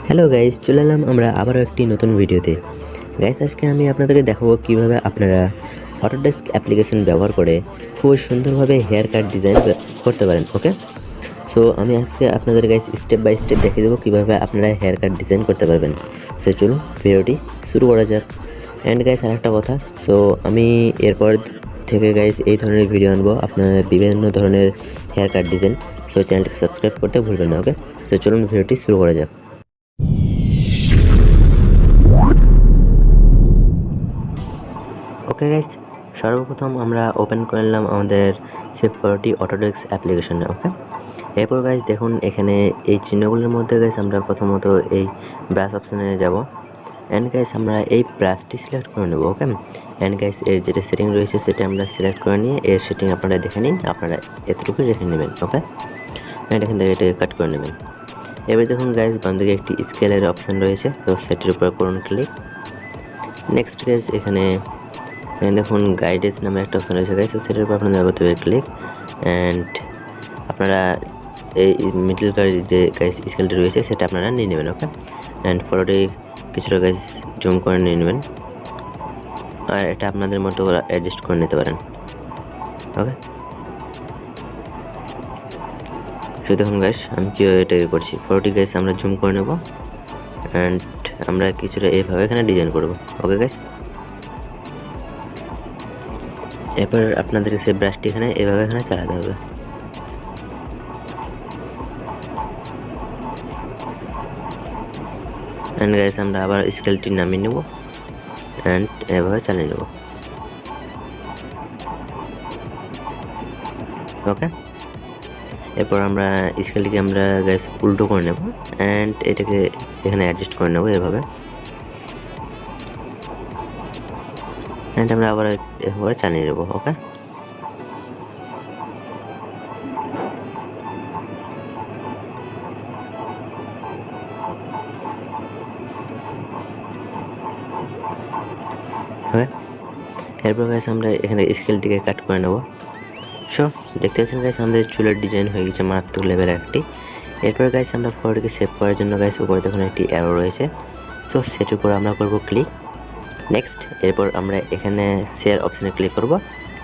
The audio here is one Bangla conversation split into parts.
হ্যালো গাইস, চলে এলাম আমরা আবারও একটি নতুন ভিডিওতে। গাইস, আজকে আমি আপনাদেরকে দেখাবো কিভাবে আপনারা অটোডেস্ক অ্যাপ্লিকেশন ব্যবহার করে খুব সুন্দরভাবে হেয়ার কাট ডিজাইন করতে পারেন। ওকে, সো আমি আজকে আপনাদের গাইস স্টেপ বাই স্টেপ দেখিয়ে দেবো কীভাবে আপনারা হেয়ার কাট ডিজাইন করতে পারবেন। সো চলুন ভিডিওটি শুরু করা যাক। অ্যান্ড গাইস, আরেকটা কথা, সো আমি এরপর থেকে গাইস এই ধরনের ভিডিও আনবো আপনাদের বিভিন্ন ধরনের হেয়ার কাট ডিজাইন। সো চ্যানেলটিকে সাবস্ক্রাইব করতে ভুলবেন না। ওকে, সো চলুন ভিডিওটি শুরু করা যাক। ওকে গাইস, সর্বপ্রথম আমরা ওপেন করে নিলাম আমাদের সেফটি অটোডেস্ক অ্যাপ্লিকেশনে। ওকে, এরপর গাইস দেখুন এখানে এই চিহ্নগুলোর মধ্যে গাইস আমরা প্রথমত এই ব্রাশ অপশানে যাব। অ্যান্ড গাইস আমরা এই ব্রাশটি সিলেক্ট করে নেব। ওকে, অ্যান্ড গাইস এর যেটা সেটিং রয়েছে সেটা আমরা সিলেক্ট করে নিয়ে এর সেটিং আপনারা দেখে নিন, আপনারা এতটুকু রেখে নেবেন। ওকে, অ্যান্ড এখান থেকে এটাকে কাট করে নেবেন। এবার দেখুন গাইস বাম দিকে একটি স্কেলের অপশান রয়েছে, তো সেটির উপর করুন ক্লিক। নেক্সট গাইস এখানে দেখুন গাইডেন্স নামে একটা অপশন রয়েছে গাইস, সেটার উপর আপনাদের করতে হবে ক্লিক। অ্যান্ড আপনারা এই মিডল যে গাইস স্কেলটি রয়েছে সেটা আপনারা নিয়ে নেবেন। ওকে, অ্যান্ড ফটোটি কিছুটা গাইস জুম করে নিয়ে নেবেন, আর এটা আপনাদের মতো অ্যাডজাস্ট করে নিতে পারেন। ওকে, সো দেখুন গাইস আমি কীভাবে এটাকে করছি। ফটোটি গাইস আমরা জুম করে নেব, অ্যান্ড আমরা কিছুটা এইভাবে এখানে ডিজাইন করব। ওকে গাইস, এরপর আপনাদের সেই ব্রাশটি এখানে এভাবে এখানে চালাতে হবে। অ্যান্ড গাইস আমরা আবার স্কেলটি নামিয়ে নেব, অ্যান্ড এভাবে চালিয়ে নেব। ওকে, এরপর আমরা স্কেলটিকে আমরা গাইস উল্টো করে নেব, অ্যান্ড এটাকে এখানে অ্যাডজাস্ট করে নেব এভাবে। অ্যান্ড আমরা আবার এভাবে চালিয়ে নেব। ওকে, এরপর গাইস আমরা এখানে স্কেলটিকে কাট করে নেব। সো দেখতে পাচ্ছেন গাইস আমাদের চুলের ডিজাইন হয়ে গেছে মারাত্মক লেভেল একটি। এরপর গাইস আমরা ফটোটিকে সেভ করার জন্য গাইস উপরে দেখুন একটি অ্যারো রয়েছে, সো সেটির উপর আমরা করব ক্লিক। নেক্সট এরপর আমরা এখানে শেয়ার অপশানে ক্লিক করব,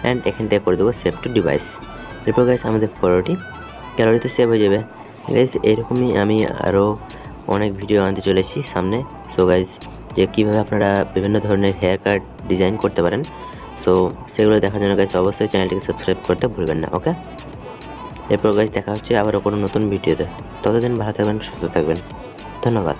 অ্যান্ড এখান থেকে করে দেবো সেভ টু ডিভাইস। এরপর গাইস আমাদের ফটোটি গ্যালারিতে সেভ হয়ে যাবে। গাইস এরকমই আমি আরও অনেক ভিডিও আনতে চলেছি সামনে। সো গাইস যে কীভাবে আপনারা বিভিন্ন ধরনের হেয়ার কাট ডিজাইন করতে পারেন, সো সেগুলো দেখার জন্য গাইস অবশ্যই চ্যানেলটিকে সাবস্ক্রাইব করতে ভুলবেন না। ওকে, এরপর গাইস দেখা হচ্ছে আবারও কোনো নতুন ভিডিওতে। ততদিন ভালো থাকবেন, সুস্থ থাকবেন, ধন্যবাদ।